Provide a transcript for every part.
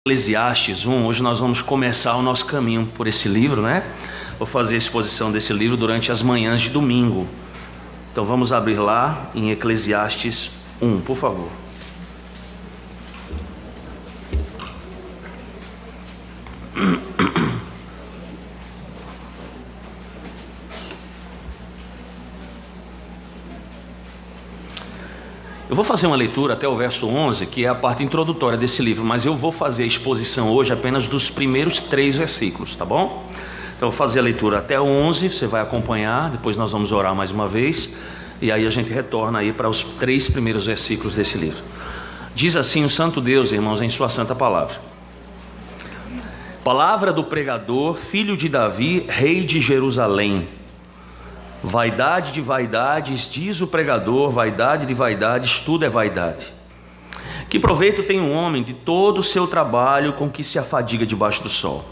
Eclesiastes 1, hoje nós vamos começar o nosso caminho por esse livro, né? Vou fazer a exposição desse livro durante as manhãs de domingo. Então vamos abrir lá em Eclesiastes 1, por favor. Eu vou fazer uma leitura até o verso 11, que é a parte introdutória desse livro, mas eu vou fazer a exposição hoje apenas dos primeiros 3 versículos, tá bom? Então eu vou fazer a leitura até o 11, você vai acompanhar, depois nós vamos orar mais uma vez, e aí a gente retorna aí para os 3 primeiros versículos desse livro. Diz assim o santo Deus, irmãos, em sua santa palavra. Palavra do pregador, filho de Davi, rei de Jerusalém. Vaidade de vaidades, diz o pregador, vaidade de vaidades, tudo é vaidade. Que proveito tem um homem de todo o seu trabalho com que se afadiga debaixo do sol?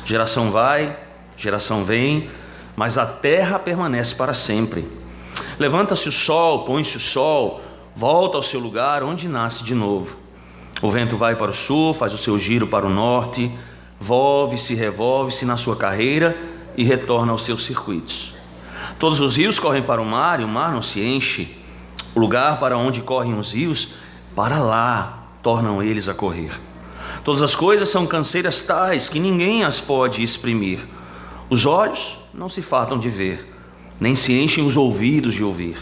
Geração vai, geração vem, mas a terra permanece para sempre. Levanta-se o sol, põe-se o sol, volta ao seu lugar onde nasce de novo. O vento vai para o sul, faz o seu giro para o norte, volve-se, revolve-se na sua carreira e retorna aos seus circuitos. Todos os rios correm para o mar e o mar não se enche. O lugar para onde correm os rios, para lá tornam eles a correr. Todas as coisas são canseiras tais que ninguém as pode exprimir. Os olhos não se fartam de ver, nem se enchem os ouvidos de ouvir.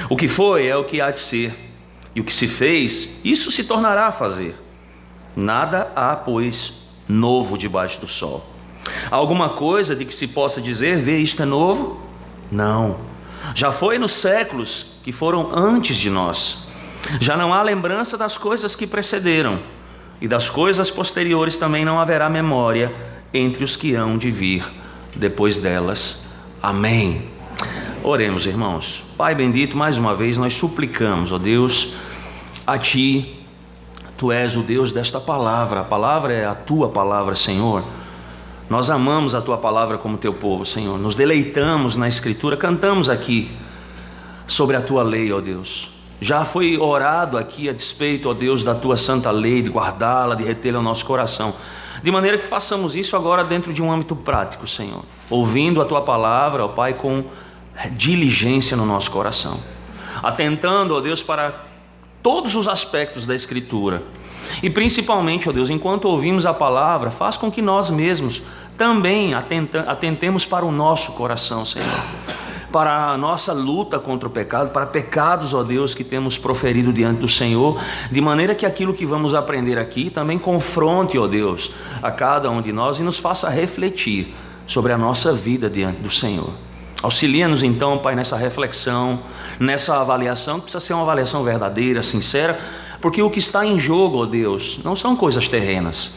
O que foi é o que há de ser, e o que se fez, isso se tornará a fazer. Nada há, pois, novo debaixo do sol. Há alguma coisa de que se possa dizer, vê, isto é novo? Não, já foi nos séculos que foram antes de nós. Já não há lembrança das coisas que precederam, e das coisas posteriores também não haverá memória entre os que hão de vir depois delas. Amém. Oremos, irmãos. Pai bendito, mais uma vez nós suplicamos, ó Deus, a Ti. Tu és o Deus desta palavra, a palavra é a Tua palavra, Senhor. Nós amamos a Tua palavra como Teu povo, Senhor. Nos deleitamos na Escritura, cantamos aqui sobre a Tua lei, ó Deus. Já foi orado aqui a despeito, ó Deus, da Tua santa lei, de guardá-la, de retê-la no nosso coração. De maneira que façamos isso agora dentro de um âmbito prático, Senhor. Ouvindo a Tua palavra, ó Pai, com diligência no nosso coração. Atentando, ó Deus, para todos os aspectos da Escritura. E principalmente, ó Deus, enquanto ouvimos a palavra, faz com que nós mesmos também atentemos para o nosso coração, Senhor, para a nossa luta contra o pecado, para pecados, ó Deus, que temos proferido diante do Senhor, de maneira que aquilo que vamos aprender aqui também confronte, ó Deus, a cada um de nós e nos faça refletir sobre a nossa vida diante do Senhor. Auxilia-nos então, Pai, nessa reflexão, nessa avaliação, que precisa ser uma avaliação verdadeira, sincera, porque o que está em jogo, ó Deus, não são coisas terrenas,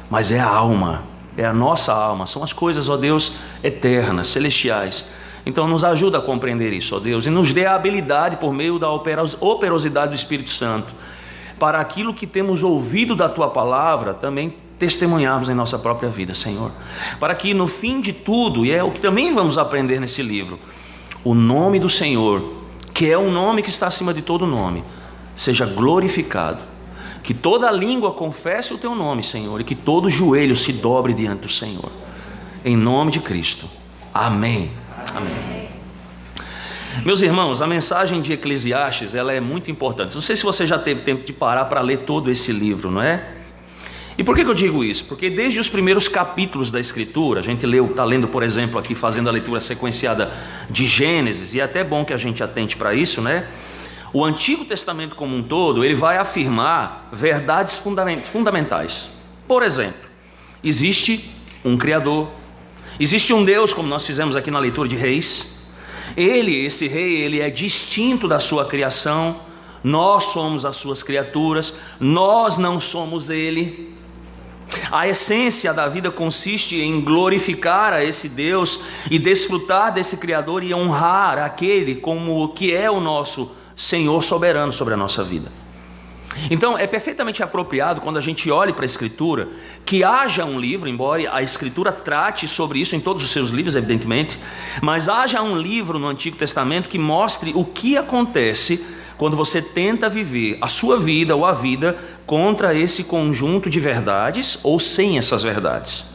mas é a alma, é a nossa alma, são as coisas, ó Deus, eternas, celestiais. Então nos ajuda a compreender isso, ó Deus, e nos dê a habilidade por meio da operosidade do Espírito Santo, para aquilo que temos ouvido da Tua palavra, também testemunharmos em nossa própria vida, Senhor, para que no fim de tudo, e é o que também vamos aprender nesse livro, o nome do Senhor, que é um nome que está acima de todo nome, seja glorificado, que toda língua confesse o Teu nome, Senhor, e que todo joelho se dobre diante do Senhor, em nome de Cristo, amém. Amém. Meus irmãos, a mensagem de Eclesiastes, ela é muito importante. Não sei se você já teve tempo de parar para ler todo esse livro, não é? E por que eu digo isso? Porque desde os primeiros capítulos da Escritura, a gente está lendo, por exemplo, aqui fazendo a leitura sequenciada de Gênesis, e é até bom que a gente atente para isso, né? O Antigo Testamento como um todo, ele vai afirmar verdades fundamentais. Por exemplo, existe um Criador, existe um Deus, como nós fizemos aqui na leitura de Reis. Esse rei, ele é distinto da sua criação. Nós somos as suas criaturas, nós não somos ele. A essência da vida consiste em glorificar a esse Deus e desfrutar desse Criador e honrar aquele como que é o nosso Senhor soberano sobre a nossa vida. Então é perfeitamente apropriado, quando a gente olha para a Escritura, que haja um livro, embora a Escritura trate sobre isso em todos os seus livros, evidentemente, mas haja um livro no Antigo Testamento que mostre o que acontece quando você tenta viver a sua vida ou a vida contra esse conjunto de verdades ou sem essas verdades.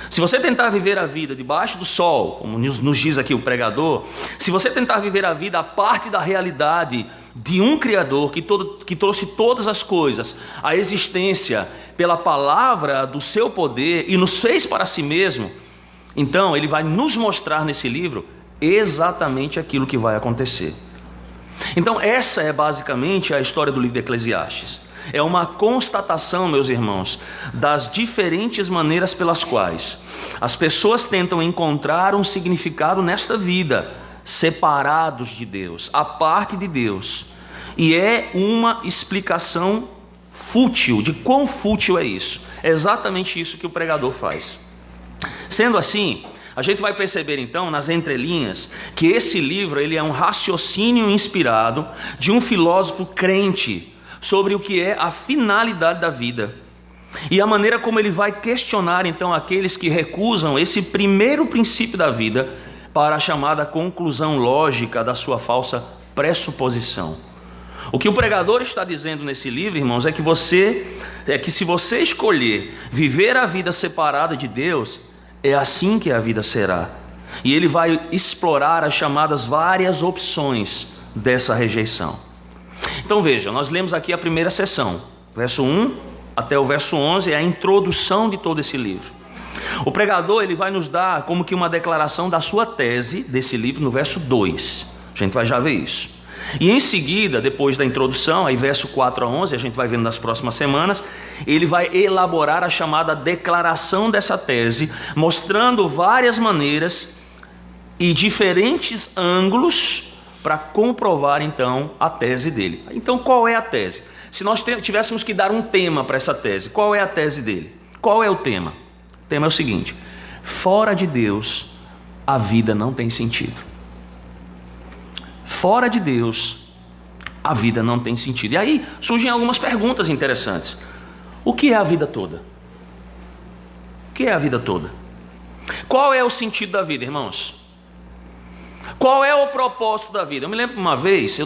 Se você tentar viver a vida debaixo do sol, como nos diz aqui o pregador, se você tentar viver a vida a parte da realidade de um Criador que trouxe todas as coisas à existência pela palavra do seu poder e nos fez para si mesmo, então ele vai nos mostrar nesse livro exatamente aquilo que vai acontecer. Então essa é basicamente a história do livro de Eclesiastes. É uma constatação, meus irmãos, das diferentes maneiras pelas quais as pessoas tentam encontrar um significado nesta vida, separados de Deus, à parte de Deus. E é uma explicação fútil, de quão fútil é isso. É exatamente isso que o pregador faz. Sendo assim, a gente vai perceber então nas entrelinhas que esse livro ele é um raciocínio inspirado de um filósofo crente sobre o que é a finalidade da vida e a maneira como ele vai questionar então aqueles que recusam esse primeiro princípio da vida para a chamada conclusão lógica da sua falsa pressuposição. O que o pregador está dizendo nesse livro, irmãos, é que se você escolher viver a vida separada de Deus, é assim que a vida será. E ele vai explorar as chamadas várias opções dessa rejeição. Então veja, nós lemos aqui a primeira seção, verso 1 até o verso 11, é a introdução de todo esse livro. O pregador ele vai nos dar como que uma declaração da sua tese desse livro no verso 2, a gente vai já ver isso. E em seguida, depois da introdução, aí verso 4 a 11, a gente vai vendo nas próximas semanas, ele vai elaborar a chamada declaração dessa tese, mostrando várias maneiras e diferentes ângulos para comprovar então a tese dele. Então qual é a tese? Se nós tivéssemos que dar um tema para essa tese, qual é a tese dele? Qual é o tema? O tema é o seguinte: fora de Deus a vida não tem sentido. Fora de Deus a vida não tem sentido. E aí surgem algumas perguntas interessantes. O que é a vida toda? O que é a vida toda? Qual é o sentido da vida, irmãos? Qual é o propósito da vida? Eu me lembro uma vez,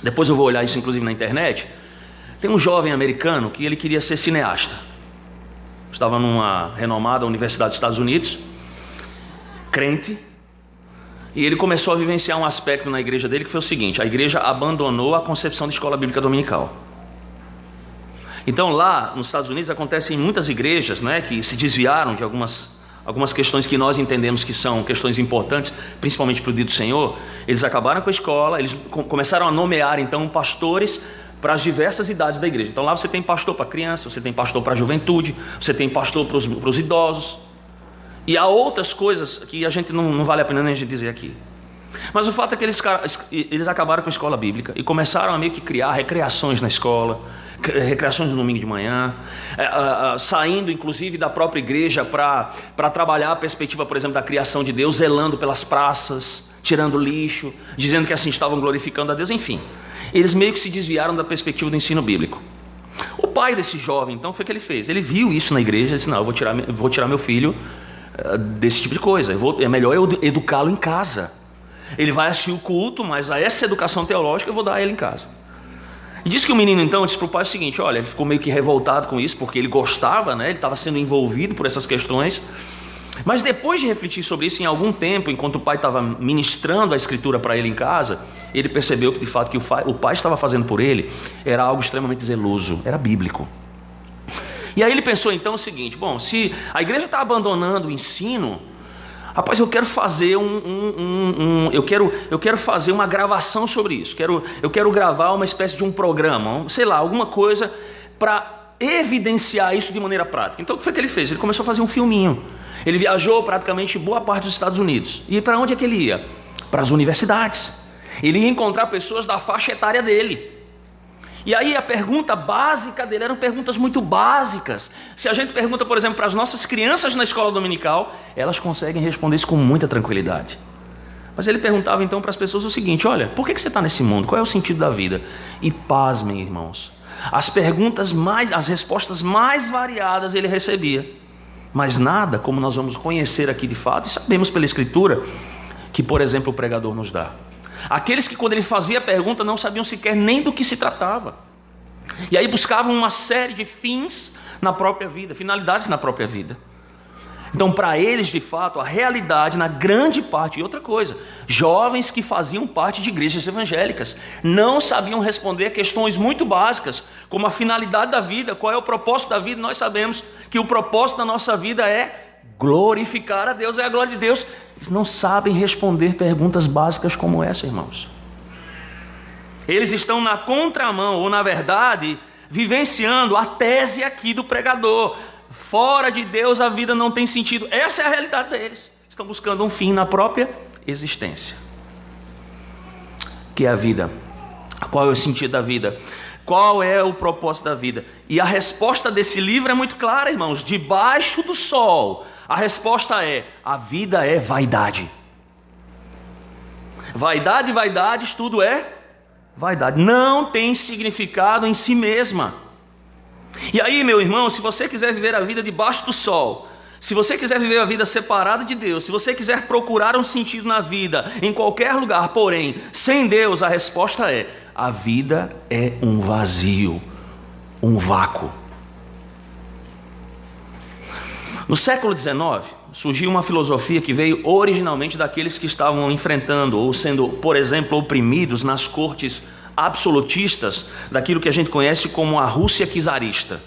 depois eu vou olhar isso inclusive na internet, tem um jovem americano que ele queria ser cineasta. Estava numa renomada universidade dos Estados Unidos, crente, e ele começou a vivenciar um aspecto na igreja dele que foi o seguinte: a igreja abandonou a concepção de escola bíblica dominical. Então lá nos Estados Unidos acontecem muitas igrejas, né, que se desviaram de algumas questões que nós entendemos que são questões importantes, principalmente para o dia do Senhor. Eles acabaram com a escola, eles começaram a nomear então pastores para as diversas idades da igreja. Então lá você tem pastor para criança, você tem pastor para a juventude, você tem pastor para os idosos, e há outras coisas que a gente não vale a pena nem a gente dizer aqui. Mas o fato é que eles acabaram com a escola bíblica e começaram a meio que criar recreações na escola, recreações no domingo de manhã, saindo inclusive da própria igreja para trabalhar a perspectiva, por exemplo, da criação de Deus, zelando pelas praças, tirando lixo, dizendo que assim estavam glorificando a Deus. Enfim, eles meio que se desviaram da perspectiva do ensino bíblico. O pai desse jovem então foi o que ele fez. Ele viu isso na igreja e disse: não, eu vou tirar meu filho desse tipo de coisa, é melhor eu educá-lo em casa. Ele vai assistir o culto, mas essa educação teológica eu vou dar a ele em casa. E disse que o menino então disse para o pai o seguinte: olha, ele ficou meio que revoltado com isso, porque ele gostava, né? Ele estava sendo envolvido por essas questões. Mas depois de refletir sobre isso, em algum tempo, enquanto o pai estava ministrando a escritura para ele em casa, ele percebeu que de fato que o pai estava fazendo por ele era algo extremamente zeloso, era bíblico. E aí ele pensou então o seguinte: bom, se a igreja está abandonando o ensino, rapaz, eu quero fazer eu quero fazer uma gravação sobre isso. Eu quero gravar uma espécie de um programa, sei lá, alguma coisa para evidenciar isso de maneira prática. Então o que foi que ele fez? Ele começou a fazer um filminho. Ele viajou praticamente boa parte dos Estados Unidos. E para onde é que ele ia? Para as universidades. Ele ia encontrar pessoas da faixa etária dele. E aí a pergunta básica dele eram perguntas muito básicas. Se a gente pergunta, por exemplo, para as nossas crianças na escola dominical, elas conseguem responder isso com muita tranquilidade. Mas ele perguntava então para as pessoas o seguinte: olha, por que você está nesse mundo? Qual é o sentido da vida? E pasmem, irmãos, as respostas mais variadas ele recebia. Mas nada como nós vamos conhecer aqui de fato, e sabemos pela Escritura, que, por exemplo, o pregador nos dá. Aqueles que quando ele fazia a pergunta não sabiam sequer nem do que se tratava. E aí buscavam uma série de fins na própria vida, finalidades na própria vida. Então, para eles, de fato, a realidade, na grande parte, e outra coisa, jovens que faziam parte de igrejas evangélicas, não sabiam responder a questões muito básicas, como a finalidade da vida, qual é o propósito da vida. Nós sabemos que o propósito da nossa vida é glorificar a Deus, é a glória de Deus. Eles não sabem responder perguntas básicas como essa, irmãos. Eles estão na contramão, ou na verdade, vivenciando a tese aqui do pregador. Fora de Deus a vida não tem sentido. Essa é a realidade deles. Estão buscando um fim na própria existência. Que é a vida. Qual é o sentido da vida? Qual é o propósito da vida? E a resposta desse livro é muito clara, irmãos. Debaixo do sol, a resposta é: a vida é vaidade. Vaidade, vaidades, tudo é vaidade. Não tem significado em si mesma. E aí, meu irmão, se você quiser viver a vida debaixo do sol, se você quiser viver a vida separada de Deus, se você quiser procurar um sentido na vida, em qualquer lugar, porém, sem Deus, a resposta é: a vida é um vazio, um vácuo. No século XIX, surgiu uma filosofia que veio originalmente daqueles que estavam enfrentando ou sendo, por exemplo, oprimidos nas cortes absolutistas daquilo que a gente conhece como a Rússia czarista.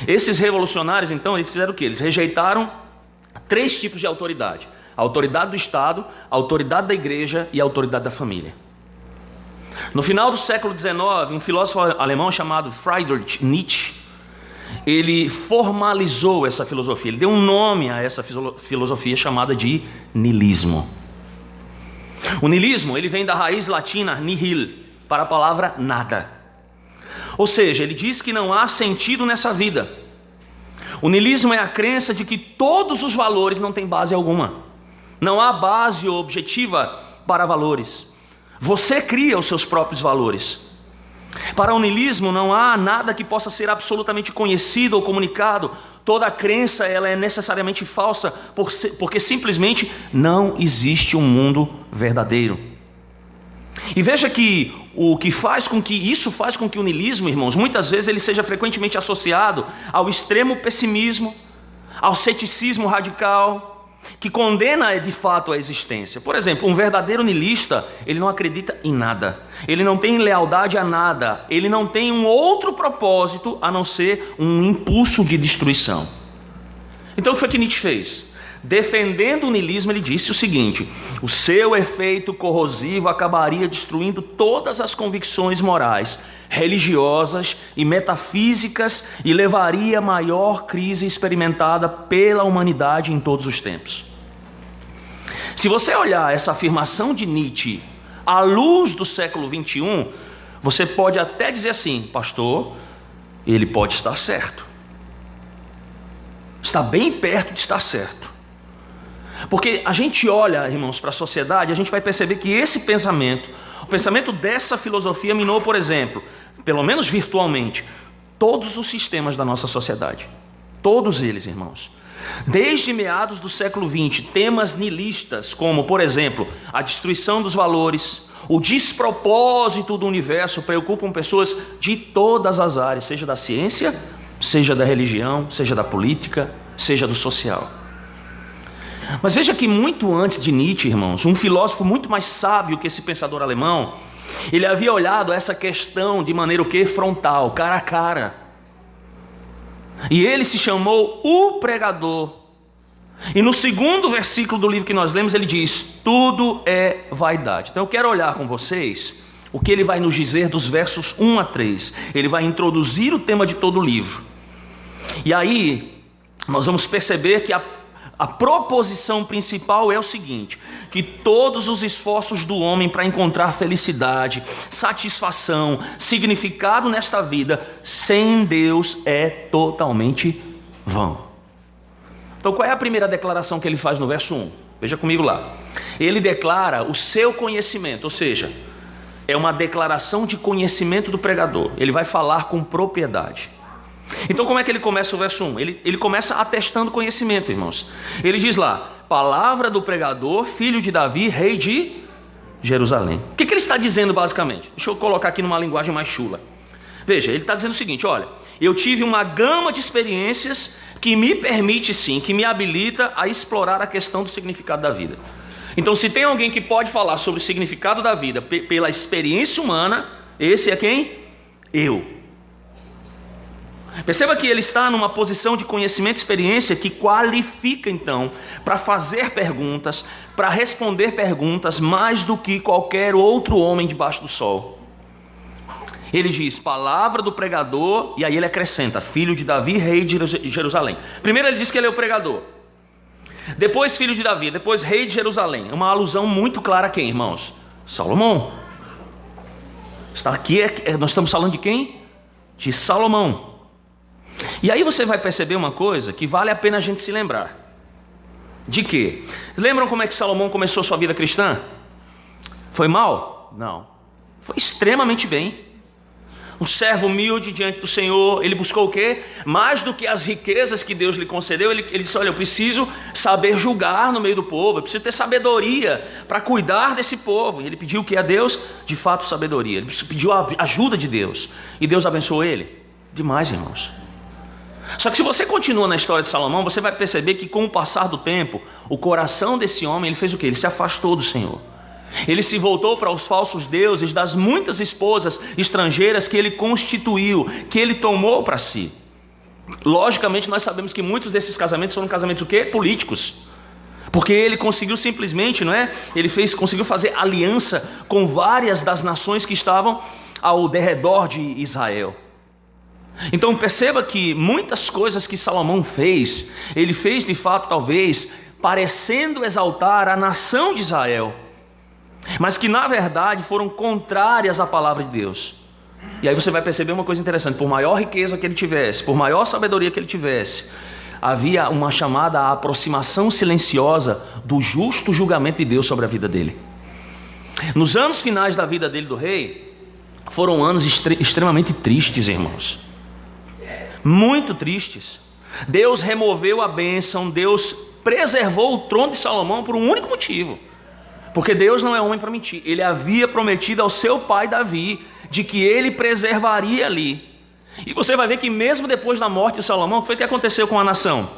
Esses revolucionários, então, eles fizeram o quê? Eles rejeitaram 3 tipos de autoridade: a autoridade do Estado, a autoridade da igreja e a autoridade da família. No final do século XIX, um filósofo alemão chamado Friedrich Nietzsche, ele formalizou essa filosofia, ele deu um nome a essa filosofia chamada de niilismo. O niilismo, ele vem da raiz latina nihil, para a palavra nada. Ou seja, ele diz que não há sentido nessa vida. O niilismo é a crença de que todos os valores não têm base alguma. Não há base objetiva para valores. Você cria os seus próprios valores. Para o niilismo não há nada que possa ser absolutamente conhecido ou comunicado. Toda crença ela é necessariamente falsa, porque simplesmente não existe um mundo verdadeiro. E veja que isso faz com que o niilismo, irmãos, muitas vezes ele seja frequentemente associado ao extremo pessimismo, ao ceticismo radical, que condena de fato a existência. Por exemplo, um verdadeiro niilista, ele não acredita em nada, ele não tem lealdade a nada, ele não tem um outro propósito a não ser um impulso de destruição. Então o que foi que Nietzsche fez? Defendendo o niilismo, ele disse o seguinte: o seu efeito corrosivo acabaria destruindo todas as convicções morais, religiosas e metafísicas e levaria à maior crise experimentada pela humanidade em todos os tempos. Se você olhar essa afirmação de Nietzsche à luz do século XXI, você pode até dizer assim: pastor, ele pode estar certo. Está bem perto de estar certo. Porque a gente olha, irmãos, para a sociedade, a gente vai perceber que esse pensamento, o pensamento dessa filosofia minou, por exemplo, pelo menos virtualmente, todos os sistemas da nossa sociedade. Todos eles, irmãos. Desde meados do século XX, temas niilistas como, por exemplo, a destruição dos valores, o despropósito do universo preocupam pessoas de todas as áreas, seja da ciência, seja da religião, seja da política, seja do social. Mas veja que muito antes de Nietzsche, irmãos, um filósofo muito mais sábio que esse pensador alemão, ele havia olhado essa questão de maneira o quê? Frontal, cara a cara. E ele se chamou o pregador. E no segundo versículo do livro que nós lemos, ele diz: tudo é vaidade. Então eu quero olhar com vocês o que ele vai nos dizer dos versos 1 a 3. Ele vai introduzir o tema de todo o livro. E aí nós vamos perceber que a proposição principal é o seguinte: que todos os esforços do homem para encontrar felicidade, satisfação, significado nesta vida, sem Deus é totalmente vão. Então qual é a primeira declaração que ele faz no verso 1? Veja comigo lá. Ele declara o seu conhecimento, ou seja, é uma declaração de conhecimento do pregador. Ele vai falar com propriedade. Então como é que ele começa o verso 1? Ele começa atestando conhecimento, irmãos. Ele diz lá: palavra do pregador, filho de Davi, rei de Jerusalém. O que ele está dizendo basicamente? Deixa eu colocar aqui numa linguagem mais chula. Veja, ele está dizendo o seguinte: olha, eu tive uma gama de experiências que me permite sim, que me habilita a explorar a questão do significado da vida. Então, se tem alguém que pode falar sobre o significado da vida pela experiência humana, esse é quem? Eu. Perceba que ele está numa posição de conhecimento e experiência que qualifica então para fazer perguntas, para responder perguntas mais do que qualquer outro homem debaixo do sol. Ele diz, palavra do pregador, e aí ele acrescenta, filho de Davi, rei de Jerusalém. Primeiro ele diz que ele é o pregador, depois filho de Davi, depois rei de Jerusalém. É uma alusão muito clara a quem, irmãos? Salomão. Está aqui, nós estamos falando de quem? De Salomão. E aí você vai perceber uma coisa que vale a pena a gente se lembrar. De quê? Lembram como é que Salomão começou sua vida cristã? Foi mal? Não. Foi extremamente bem. Um servo humilde diante do Senhor. Ele buscou o quê? Mais do que as riquezas que Deus lhe concedeu. Ele disse, olha, eu preciso saber julgar no meio do povo. Eu preciso ter sabedoria para cuidar desse povo. E ele pediu o que a Deus? De fato, sabedoria. Ele pediu a ajuda de Deus. E Deus abençoou ele. Demais, irmãos. Só que se você continua na história de Salomão, você vai perceber que com o passar do tempo, o coração desse homem, ele fez o quê? Ele se afastou do Senhor. Ele se voltou para os falsos deuses das muitas esposas estrangeiras que ele constituiu, que ele tomou para si. Logicamente nós sabemos que muitos desses casamentos foram casamentos o quê? Políticos. Porque ele conseguiu simplesmente, não é? Conseguiu fazer aliança com várias das nações que estavam ao derredor de Israel. Então perceba que muitas coisas que Salomão fez, ele fez de fato talvez parecendo exaltar a nação de Israel, mas que na verdade foram contrárias à palavra de Deus. E aí você vai perceber uma coisa interessante: por maior riqueza que ele tivesse, por maior sabedoria que ele tivesse, havia uma chamada aproximação silenciosa do justo julgamento de Deus sobre a vida dele. Nos anos finais da vida dele, do rei, foram anos extremamente tristes, irmãos. Muito tristes. Deus removeu a bênção, Deus preservou o trono de Salomão por um único motivo. Porque Deus não é homem para mentir. Ele havia prometido ao seu pai Davi de que ele preservaria ali. E você vai ver que mesmo depois da morte de Salomão, o que foi que aconteceu com a nação?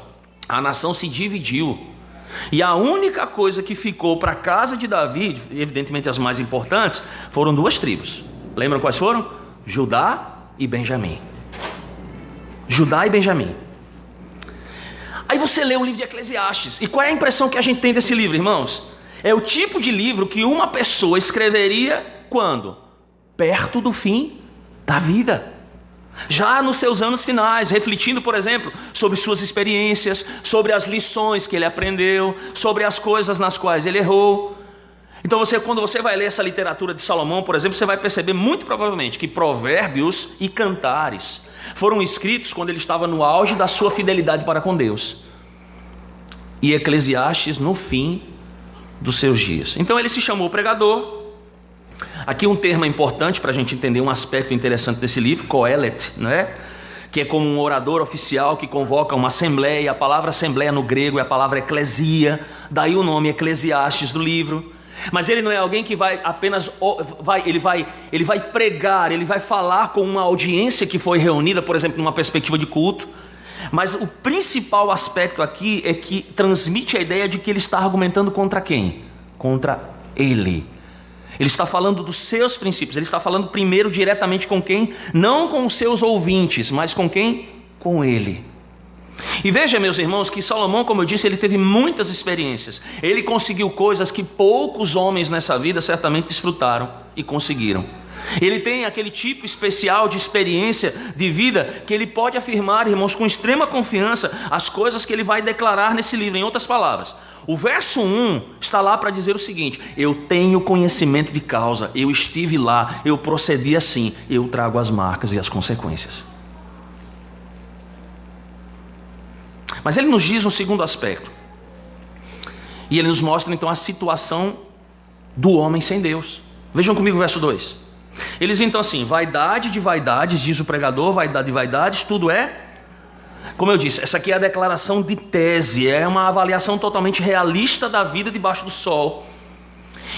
A nação se dividiu. E a única coisa que ficou para a casa de Davi, evidentemente as mais importantes, foram duas tribos. Lembram quais foram? Judá e Benjamim. Judá e Benjamim. Aí você lê o livro de Eclesiastes. E qual é a impressão que a gente tem desse livro, irmãos? É o tipo de livro que uma pessoa escreveria quando? Perto do fim da vida. Já nos seus anos finais, refletindo, por exemplo, sobre suas experiências, sobre as lições que ele aprendeu, sobre as coisas nas quais ele errou. Então quando você vai ler essa literatura de Salomão, por exemplo, você vai perceber muito provavelmente que Provérbios e Cantares foram escritos quando ele estava no auge da sua fidelidade para com Deus, e Eclesiastes no fim dos seus dias. Então ele se chamou pregador. Aqui um termo importante para a gente entender um aspecto interessante desse livro, Coelet, não é? Que é como um orador oficial que convoca uma assembleia. A palavra assembleia no grego é a palavra eclesia, daí o nome Eclesiastes do livro. Mas ele não é alguém que vai apenas, ele vai pregar, ele vai falar com uma audiência que foi reunida, por exemplo, numa perspectiva de culto. Mas o principal aspecto aqui é que transmite a ideia de que ele está argumentando contra quem? Contra ele. Ele está falando dos seus princípios, ele está falando primeiro diretamente com quem? Não com os seus ouvintes, mas com quem? Com ele. E veja, meus irmãos, que Salomão, como eu disse, ele teve muitas experiências. Ele conseguiu coisas que poucos homens nessa vida certamente desfrutaram e conseguiram. Ele tem aquele tipo especial de experiência de vida que ele pode afirmar, irmãos, com extrema confiança as coisas que ele vai declarar nesse livro. Em outras palavras, o verso 1 está lá para dizer o seguinte: eu tenho conhecimento de causa, eu estive lá, eu procedi assim, eu trago as marcas e as consequências. Mas ele nos diz um segundo aspecto, e ele nos mostra então a situação do homem sem Deus. Vejam comigo o verso 2. Eles então assim: vaidade de vaidades, diz o pregador, vaidade de vaidades, tudo é, como eu disse, essa aqui é a declaração de tese, é uma avaliação totalmente realista da vida debaixo do sol.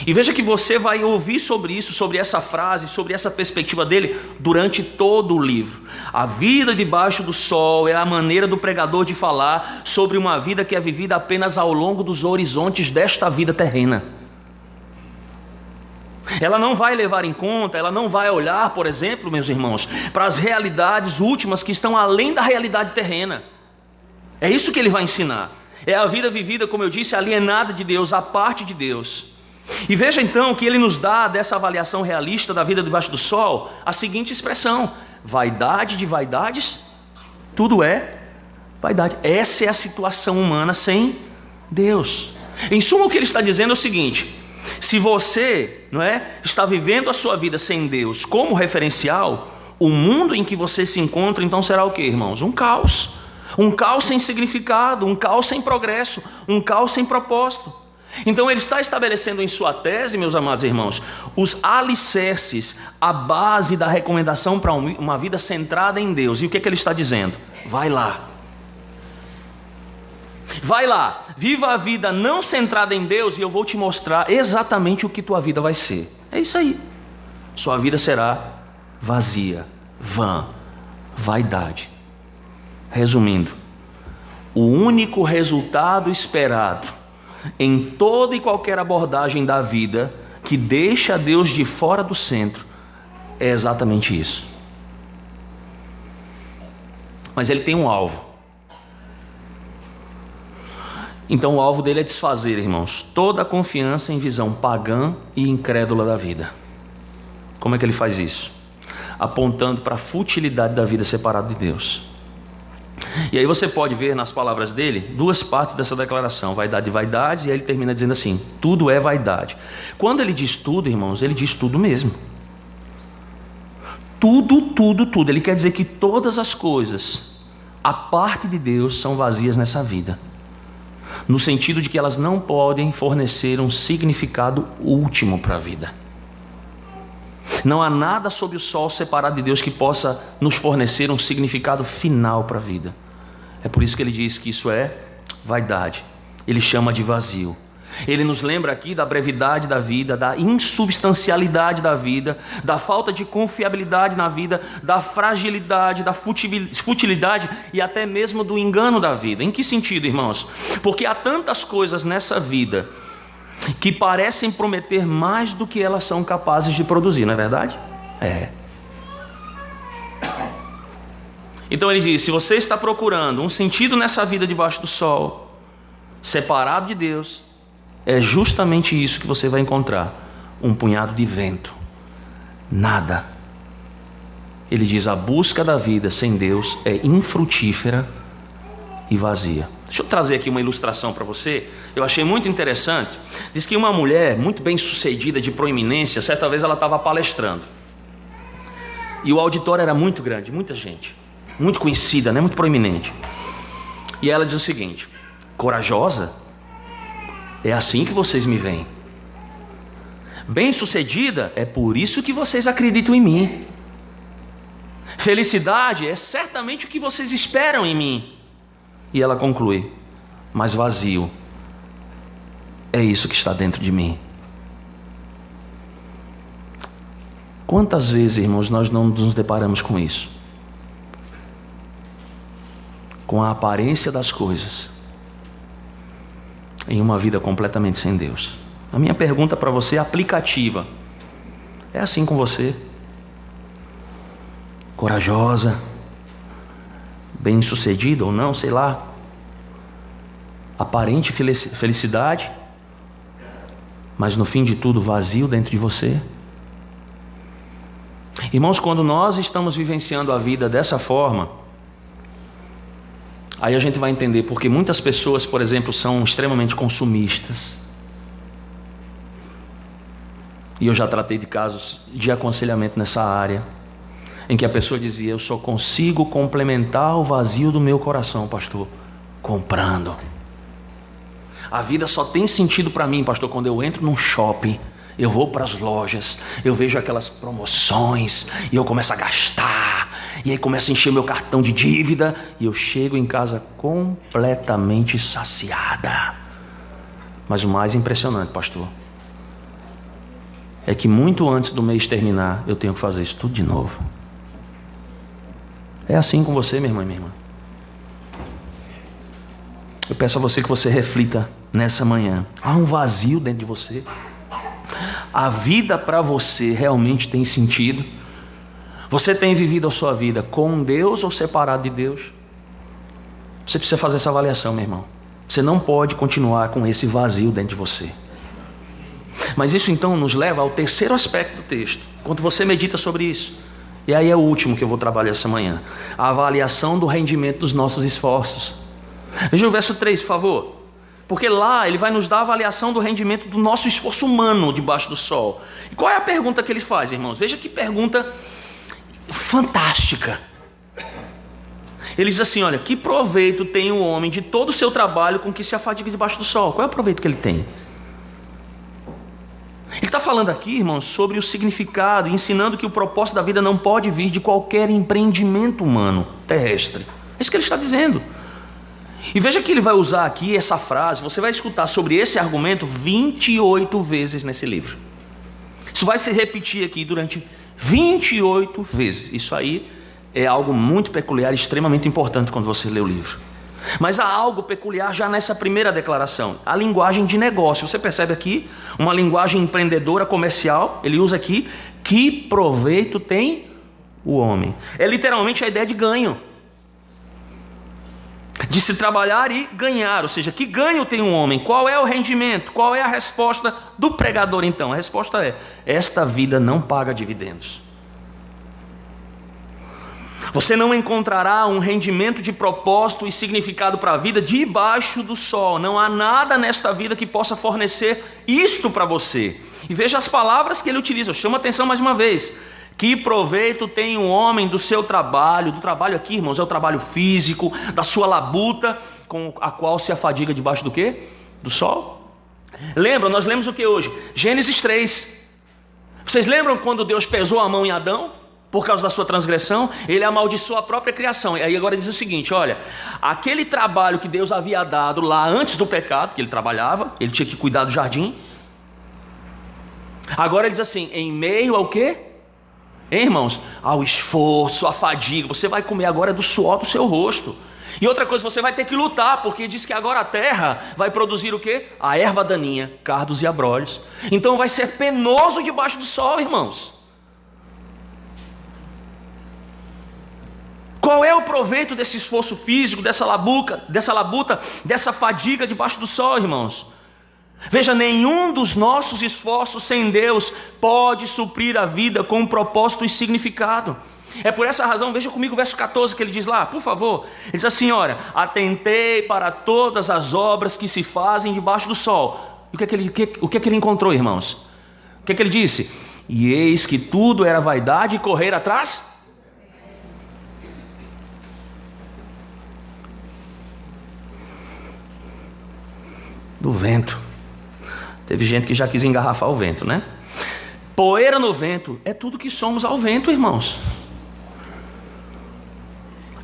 E veja que você vai ouvir sobre isso, sobre essa frase, sobre essa perspectiva dele, durante todo o livro. A vida debaixo do sol é a maneira do pregador de falar sobre uma vida que é vivida apenas ao longo dos horizontes desta vida terrena. Ela não vai levar em conta, ela não vai olhar, por exemplo, meus irmãos, para as realidades últimas que estão além da realidade terrena. É isso que ele vai ensinar. É a vida vivida, como eu disse, alienada de Deus, à parte de Deus. E veja então que ele nos dá dessa avaliação realista da vida debaixo do sol a seguinte expressão: vaidade de vaidades, tudo é vaidade. Essa é a situação humana sem Deus. Em suma, o que ele está dizendo é o seguinte: se você, não é, está vivendo a sua vida sem Deus como referencial, o mundo em que você se encontra então será o que, irmãos? Um caos sem significado, um caos sem progresso, um caos sem propósito. Então ele está estabelecendo em sua tese, meus amados irmãos, os alicerces, a base da recomendação para uma vida centrada em Deus. E o que é que ele está dizendo? Vai lá, viva a vida não centrada em Deus e eu vou te mostrar exatamente o que tua vida vai ser. É isso aí. Sua vida será vazia, vã, vaidade. Resumindo, o único resultado esperado em toda e qualquer abordagem da vida que deixa Deus de fora do centro é exatamente isso. Mas ele tem um alvo. Então o alvo dele é desfazer, irmãos, toda a confiança em visão pagã e incrédula da vida. Como é que ele faz isso? Apontando para a futilidade da vida separada de Deus. E aí você pode ver nas palavras dele duas partes dessa declaração: vaidade de vaidades, e aí ele termina dizendo assim: tudo é vaidade. Quando ele diz tudo, irmãos, ele diz tudo mesmo. Tudo. Ele quer dizer que todas as coisas, a parte de Deus, são vazias nessa vida, no sentido de que elas não podem fornecer um significado último para a vida. Não há nada sob o sol separado de Deus que possa nos fornecer um significado final para a vida. É por isso que ele diz que isso é vaidade. Ele chama de vazio. Ele nos lembra aqui da brevidade da vida, da insubstancialidade da vida, da falta de confiabilidade na vida, da fragilidade, da futilidade e até mesmo do engano da vida. Em que sentido, irmãos? Porque há tantas coisas nessa vida que parecem prometer mais do que elas são capazes de produzir, não é verdade? É. Então ele diz: se você está procurando um sentido nessa vida debaixo do sol, separado de Deus, é justamente isso que você vai encontrar: um punhado de vento, nada. Ele diz: a busca da vida sem Deus é infrutífera e vazia. Deixa eu trazer aqui uma ilustração para você. Eu achei muito interessante. Diz que uma mulher muito bem sucedida, de proeminência, certa vez ela estava palestrando. E o auditório era muito grande, muita gente, muito conhecida, né? Muito proeminente. E ela diz o seguinte: corajosa? É assim que vocês me veem. Bem sucedida? É por isso que vocês acreditam em mim. Felicidade? É certamente o que vocês esperam em mim. E ela conclui: mas vazio é isso que está dentro de mim. Quantas vezes, irmãos, nós não nos deparamos com isso? Com a aparência das coisas, em uma vida completamente sem Deus. A minha pergunta para você é aplicativa: é assim com você? Corajosa, bem-sucedida ou não, sei lá, aparente felicidade, mas no fim de tudo vazio dentro de você? Irmãos, quando nós estamos vivenciando a vida dessa forma, aí a gente vai entender porque muitas pessoas, por exemplo, são extremamente consumistas. E eu já tratei de casos de aconselhamento nessa área, em que a pessoa dizia: eu só consigo complementar o vazio do meu coração, pastor, comprando. A vida só tem sentido para mim, pastor, quando eu entro num shopping, eu vou para as lojas, eu vejo aquelas promoções e eu começo a gastar, e aí começo a encher meu cartão de dívida e eu chego em casa completamente saciada. Mas o mais impressionante, pastor, é que muito antes do mês terminar, eu tenho que fazer isso tudo de novo. É assim com você, minha irmã e minha irmã. Eu peço a você que você reflita nessa manhã. Há um vazio dentro de você. A vida para você realmente tem sentido? Você tem vivido a sua vida com Deus ou separado de Deus? Você precisa fazer essa avaliação, meu irmão. Você não pode continuar com esse vazio dentro de você. Mas isso então nos leva ao terceiro aspecto do texto. Quando você medita sobre isso, e aí é o último que eu vou trabalhar essa manhã, a avaliação do rendimento dos nossos esforços. Veja o verso 3, por favor. Porque lá ele vai nos dar a avaliação do rendimento do nosso esforço humano debaixo do sol. E qual é a pergunta que ele faz, irmãos? Veja que pergunta fantástica. Ele diz assim, olha, que proveito tem o homem de todo o seu trabalho com que se afadiga debaixo do sol? Qual é o proveito que ele tem? Ele está falando aqui, irmãos, sobre o significado, ensinando que o propósito da vida não pode vir de qualquer empreendimento humano, terrestre. É isso que ele está dizendo. E veja que ele vai usar aqui essa frase, você vai escutar sobre esse argumento 28 vezes nesse livro. Isso vai se repetir aqui durante 28 vezes. Isso aí é algo muito peculiar, extremamente importante quando você lê o livro. Mas há algo peculiar já nessa primeira declaração, a linguagem de negócio. Você percebe aqui uma linguagem empreendedora, comercial. Ele usa aqui, que proveito tem o homem. É literalmente a ideia de ganho, de se trabalhar e ganhar, ou seja, que ganho tem um homem? Qual é o rendimento? Qual é a resposta do pregador então? A resposta é, esta vida não paga dividendos. Você não encontrará um rendimento de propósito e significado para a vida debaixo do sol. Não há nada nesta vida que possa fornecer isto para você. E veja as palavras que ele utiliza, eu chamo a atenção mais uma vez. Que proveito tem um homem do seu trabalho? Do trabalho aqui, irmãos, é o trabalho físico, da sua labuta, com a qual se afadiga debaixo do quê? Do sol. Lembra, nós lemos o que hoje? Gênesis 3. Vocês lembram quando Deus pesou a mão em Adão? Por causa da sua transgressão, ele amaldiçoou a própria criação. E aí agora diz o seguinte, olha, aquele trabalho que Deus havia dado lá antes do pecado, que ele trabalhava, ele tinha que cuidar do jardim. Agora ele diz assim, em meio ao quê? Hein, irmãos? Ao esforço, à fadiga, você vai comer agora do suor do seu rosto. E outra coisa, você vai ter que lutar, porque diz que agora a terra vai produzir o quê? A erva daninha, cardos e abrolhos. Então vai ser penoso debaixo do sol, irmãos. Qual é o proveito desse esforço físico, dessa labuta, dessa fadiga debaixo do sol, irmãos? Veja, nenhum dos nossos esforços sem Deus pode suprir a vida com um propósito e significado. É por essa razão, veja comigo o verso 14 que ele diz lá, por favor. Ele diz assim, olha, atentei para todas as obras que se fazem debaixo do sol. E o que é que ele encontrou, irmãos? O que é que ele disse? E eis que tudo era vaidade e correr atrás do vento. Teve gente que já quis engarrafar o vento, né? Poeira no vento é tudo que somos ao vento, irmãos.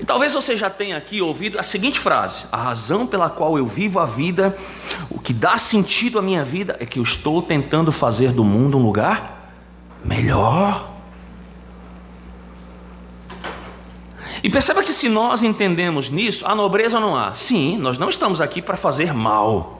E talvez você já tenha aqui ouvido a seguinte frase: a razão pela qual eu vivo a vida, o que dá sentido à minha vida, é que eu estou tentando fazer do mundo um lugar melhor. E perceba que se nós entendemos nisso, há nobreza ou não há? Sim, nós não estamos aqui para fazer mal.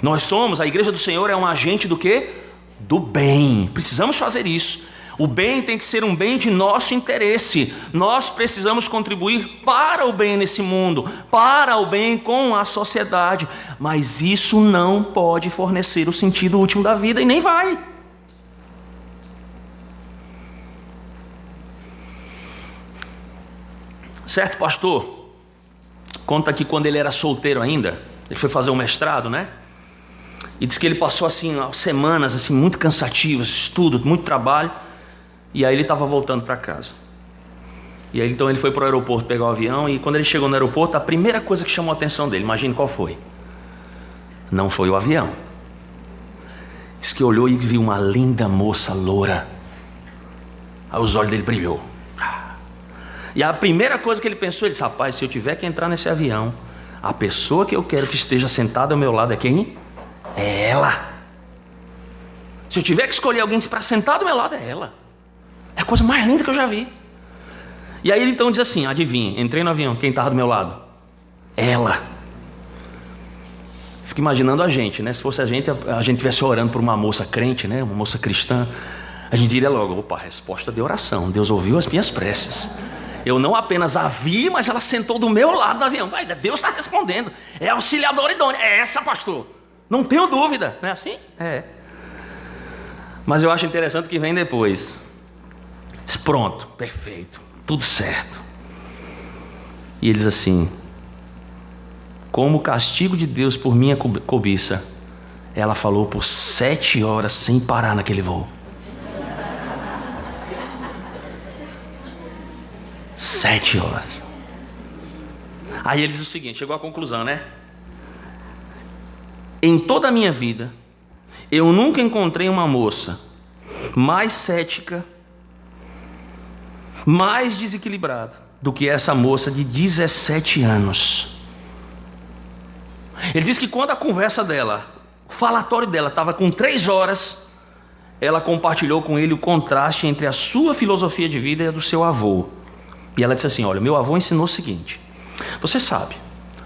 Nós somos, a igreja do Senhor é um agente do quê? Do bem. Precisamos fazer isso. O bem tem que ser um bem de nosso interesse. Nós precisamos contribuir para o bem nesse mundo, para o bem com a sociedade. Mas isso não pode fornecer o sentido último da vida e nem vai. Certo, pastor? Conta que quando ele era solteiro ainda, ele foi fazer um mestrado, né? E diz que ele passou assim semanas assim muito cansativas, estudo, muito trabalho. E aí ele estava voltando para casa. E aí então ele foi para o aeroporto pegar o avião. E quando ele chegou no aeroporto, a primeira coisa que chamou a atenção dele, imagine qual foi. Não foi o avião. Diz que olhou e viu uma linda moça loura. Aí os olhos dele brilhou. E a primeira coisa que ele pensou, ele disse: rapaz, se eu tiver que entrar nesse avião, a pessoa que eu quero que esteja sentada ao meu lado é quem? É ela. Se eu tiver que escolher alguém para sentar do meu lado, é ela. É a coisa mais linda que eu já vi. E aí ele então diz assim, adivinha, entrei no avião, quem estava do meu lado? Ela. Fico imaginando a gente, né? Se fosse a gente estivesse orando por uma moça crente, né? Uma moça cristã, a gente diria logo, opa, resposta de oração, Deus ouviu as minhas preces. Eu não apenas a vi, mas ela sentou do meu lado no avião. Vai, Deus está respondendo. É auxiliadora idônea. É essa, pastor. Não tenho dúvida. Não é assim? É. Mas eu acho interessante que vem depois. Diz, pronto, perfeito, tudo certo. E ele diz assim, como castigo de Deus por minha cobiça, ela falou por 7 horas sem parar naquele voo. 7 horas. Aí ele diz o seguinte, chegou à conclusão, né? Em toda a minha vida, eu nunca encontrei uma moça mais cética, mais desequilibrada do que essa moça de 17 anos. Ele diz que quando a conversa dela, o falatório dela estava com 3 horas, ela compartilhou com ele o contraste entre a sua filosofia de vida e a do seu avô. E ela disse assim, olha, meu avô ensinou o seguinte, você sabe,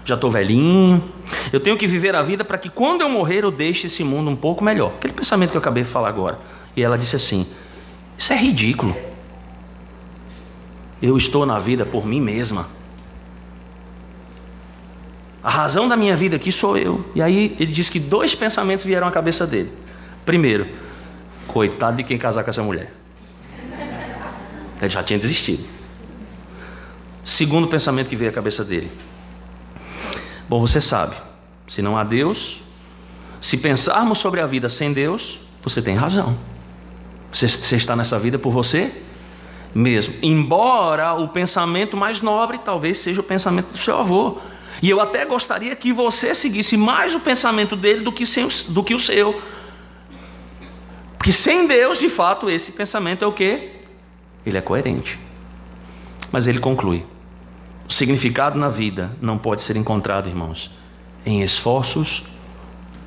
já estou velhinho, eu tenho que viver a vida para que quando eu morrer eu deixe esse mundo um pouco melhor. Aquele pensamento que eu acabei de falar agora. E ela disse assim, isso é ridículo. Eu estou na vida por mim mesma. A razão da minha vida aqui sou eu. E aí ele diz que 2 pensamentos vieram à cabeça dele. Primeiro, coitado de quem casar com essa mulher. Ele já tinha desistido. Segundo pensamento que veio à cabeça dele. Bom, você sabe, se não há Deus, se pensarmos sobre a vida sem Deus, você tem razão. Você está nessa vida por você mesmo. Embora o pensamento mais nobre talvez seja o pensamento do seu avô. E eu até gostaria que você seguisse mais o pensamento dele do que o seu. Porque sem Deus, de fato, esse pensamento é o quê? Ele é coerente. Mas ele conclui. O significado na vida não pode ser encontrado, irmãos, em esforços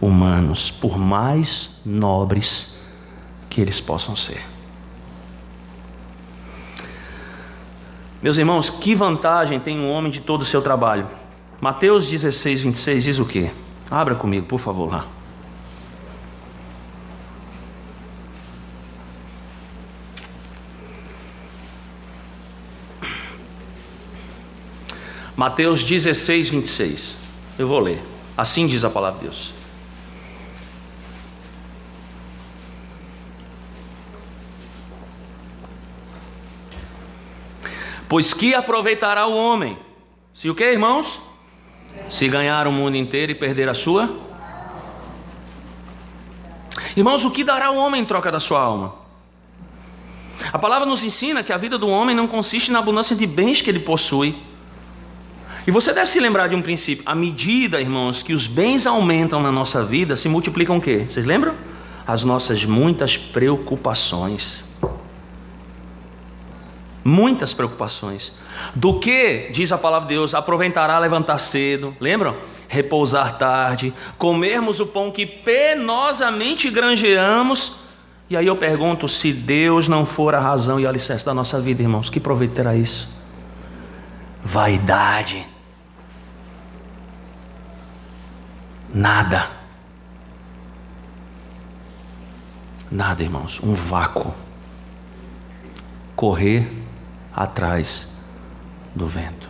humanos, por mais nobres que eles possam ser. Meus irmãos, que vantagem tem um homem de todo o seu trabalho? Mateus 16, 26 diz o quê? Abra comigo, por favor, lá. Mateus 16, 26. Eu vou ler. Assim diz a palavra de Deus. Pois que aproveitará o homem? Se o que, irmãos? Se ganhar o mundo inteiro e perder a sua? Irmãos, o que dará o homem em troca da sua alma? A palavra nos ensina que a vida do homem não consiste na abundância de bens que ele possui. E você deve se lembrar de um princípio. À medida, irmãos, que os bens aumentam na nossa vida, se multiplicam o quê? Vocês lembram? As nossas muitas preocupações. Muitas preocupações. Do que, diz a palavra de Deus, aproveitará levantar cedo, lembram? Repousar tarde, comermos o pão que penosamente granjeamos. E aí eu pergunto, se Deus não for a razão e o alicerce da nossa vida, irmãos, que proveito terá isso? Vaidade. Nada. Nada, irmãos. Um vácuo. Correr atrás do vento.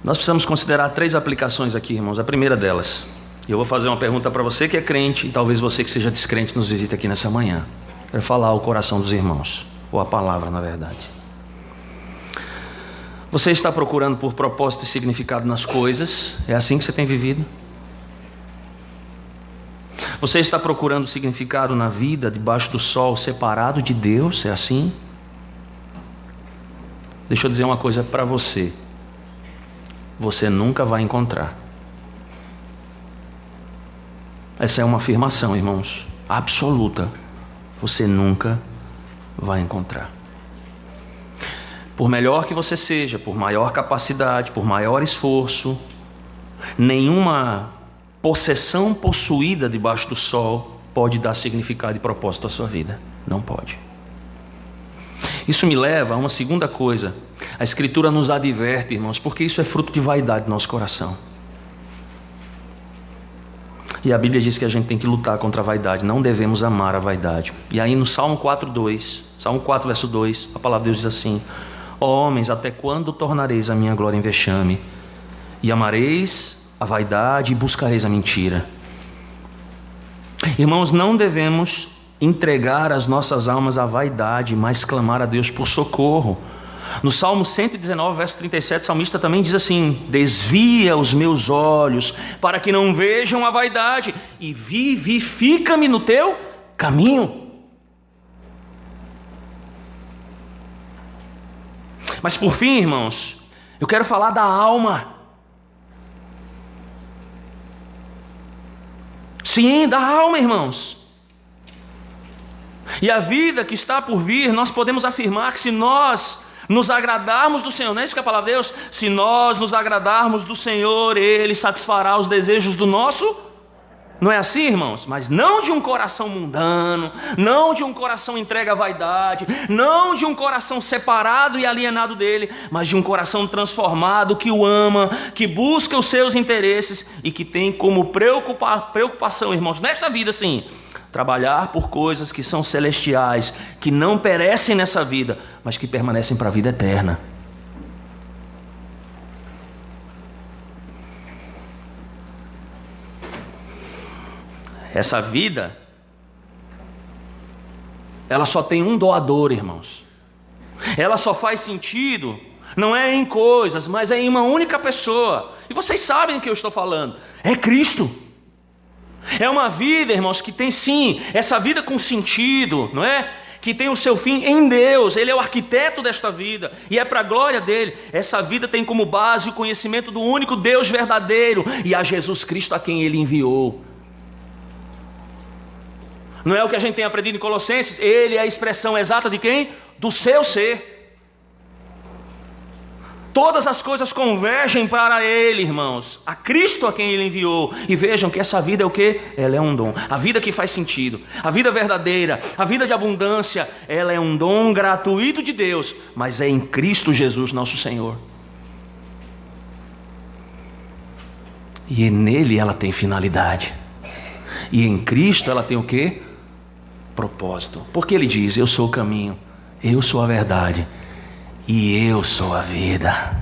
Nós precisamos considerar 3 aplicações aqui, irmãos. A primeira delas, eu vou fazer uma pergunta para você que é crente, e talvez você que seja descrente nos visite aqui nessa manhã. Quero falar ao coração dos irmãos, ou a palavra, na verdade. Você está procurando por propósito e significado nas coisas? É assim que você tem vivido? Você está procurando significado na vida, debaixo do sol, separado de Deus? É assim? Deixa eu dizer uma coisa para você. Você nunca vai encontrar. Essa é uma afirmação, irmãos, absoluta. Você nunca vai encontrar. Por melhor que você seja, por maior capacidade, por maior esforço, nenhuma possessão possuída debaixo do sol pode dar significado e propósito à sua vida. Não pode. Isso me leva a uma segunda coisa. A Escritura nos adverte, irmãos, porque isso é fruto de vaidade do nosso coração. E a Bíblia diz que a gente tem que lutar contra a vaidade, não devemos amar a vaidade. E aí no Salmo 4:2, Salmo 4, verso 2, a palavra de Deus diz assim: ó homens, até quando tornareis a minha glória em vexame? E amareis a vaidade e buscareis a mentira. Irmãos, não devemos entregar as nossas almas à vaidade, mas clamar a Deus por socorro. No Salmo 119, verso 37, o salmista também diz assim: desvia os meus olhos para que não vejam a vaidade e vivifica-me no teu caminho. Mas por fim, irmãos, eu quero falar da alma. Sim, da alma, irmãos. E a vida que está por vir, nós podemos afirmar que se nós nos agradarmos do Senhor, não é isso que a palavra de Deus? Se nós nos agradarmos do Senhor, Ele satisfará os desejos do nosso. Não é assim, irmãos? Mas não de um coração mundano, não de um coração entregue à vaidade, não de um coração separado e alienado dele, mas de um coração transformado que o ama, que busca os seus interesses e que tem como preocupação, irmãos, nesta vida sim, trabalhar por coisas que são celestiais, que não perecem nessa vida, mas que permanecem para a vida eterna. Essa vida, ela só tem um doador, irmãos. Ela só faz sentido, não é em coisas, mas é em uma única pessoa. E vocês sabem o que eu estou falando. É Cristo. É uma vida, irmãos, que tem sim, essa vida com sentido, não é? Que tem o seu fim em Deus. Ele é o arquiteto desta vida e é para a glória dele. Essa vida tem como base o conhecimento do único Deus verdadeiro e a Jesus Cristo a quem ele enviou. Não é o que a gente tem aprendido em Colossenses? Ele é a expressão exata de quem? Do seu ser. Todas as coisas convergem para Ele, irmãos, a Cristo a quem Ele enviou. E vejam que essa vida é o quê? Ela é um dom. A vida que faz sentido, a vida verdadeira, a vida de abundância, ela é um dom gratuito de Deus, mas é em Cristo Jesus nosso Senhor. E nele ela tem finalidade. E em Cristo ela tem o quê? Propósito. Porque Ele diz: eu sou o caminho, eu sou a verdade e eu sou a vida.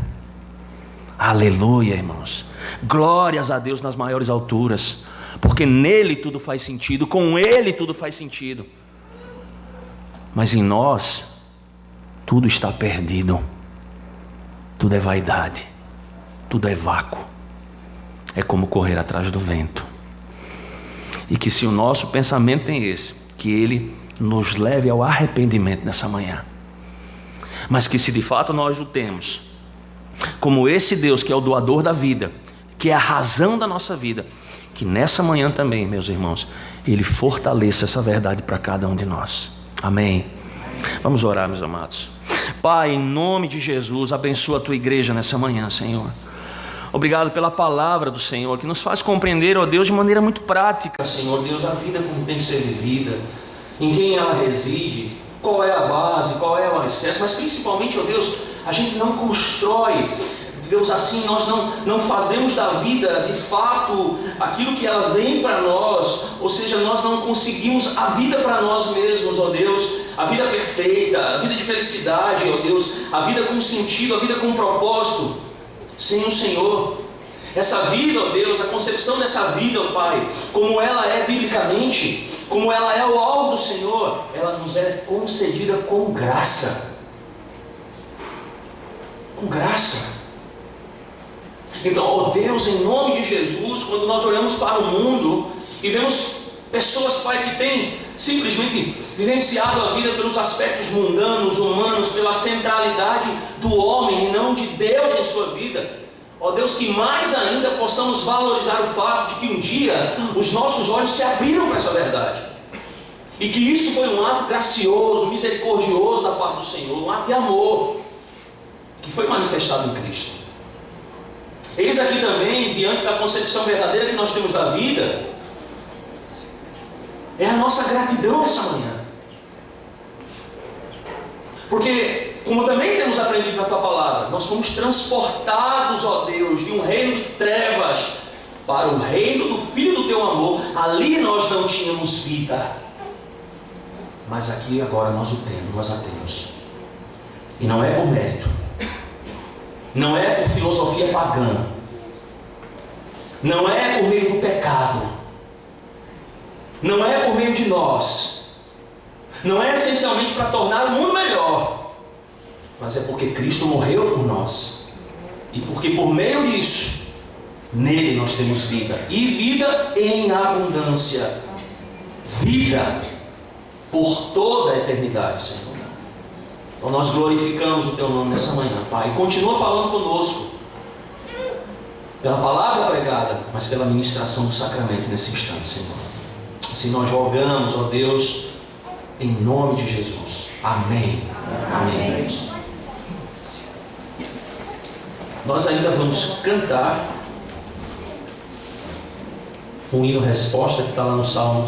Aleluia, irmãos. Glórias a Deus nas maiores alturas, porque nele tudo faz sentido, com Ele tudo faz sentido. Mas em nós tudo está perdido. Tudo é vaidade, tudo é vácuo. É como correr atrás do vento. E que se o nosso pensamento tem esse, que Ele nos leve ao arrependimento nessa manhã. Mas que se de fato nós o temos, como esse Deus que é o doador da vida, que é a razão da nossa vida, que nessa manhã também, meus irmãos, Ele fortaleça essa verdade para cada um de nós. Amém. Vamos orar, meus amados. Pai, em nome de Jesus, abençoa a Tua igreja nessa manhã, Senhor. Obrigado pela palavra do Senhor, que nos faz compreender, ó Deus, de maneira muito prática, Senhor Deus, a vida como tem que ser vivida, em quem ela reside, qual é a base, qual é o alicerce, mas principalmente, ó Deus, a gente não constrói, Deus, assim, nós não fazemos da vida, de fato, aquilo que ela vem para nós, ou seja, nós não conseguimos a vida para nós mesmos, ó Deus, a vida perfeita, a vida de felicidade, ó Deus, a vida com sentido, a vida com propósito, sem o Senhor. Essa vida, ó Deus, a concepção dessa vida, ó Pai, como ela é biblicamente, como ela é o alvo do Senhor, ela nos é concedida com graça. Com graça. Então, ó Deus, em nome de Jesus, quando nós olhamos para o mundo e vemos pessoas, Pai, que têm simplesmente vivenciado a vida pelos aspectos mundanos, humanos, pela centralidade do homem e não de Deus em sua vida, ó Deus, que mais ainda possamos valorizar o fato de que um dia os nossos olhos se abriram para essa verdade e que isso foi um ato gracioso, misericordioso da parte do Senhor, um ato de amor que foi manifestado em Cristo. Eis aqui também, diante da concepção verdadeira que nós temos da vida, é a nossa gratidão essa manhã. Porque, como também temos aprendido na Tua Palavra, nós fomos transportados, ó Deus, de um reino de trevas para o reino do Filho do Teu amor. Ali nós não tínhamos vida, mas aqui agora nós a temos. E não é por mérito, não é por filosofia pagã, não é por meio do pecado, não é por meio de nós, não é essencialmente para tornar o mundo melhor, mas é porque Cristo morreu por nós, e porque por meio disso, nele nós temos vida, e vida em abundância, vida por toda a eternidade, Senhor. Então nós glorificamos o Teu nome nessa manhã, Pai, e continua falando conosco, pela palavra pregada, mas pela ministração do sacramento nesse instante, Senhor. Assim nós rogamos, ó Deus, em nome de Jesus. Amém. Amém. Nós ainda vamos cantar um hino resposta que está lá no Salmo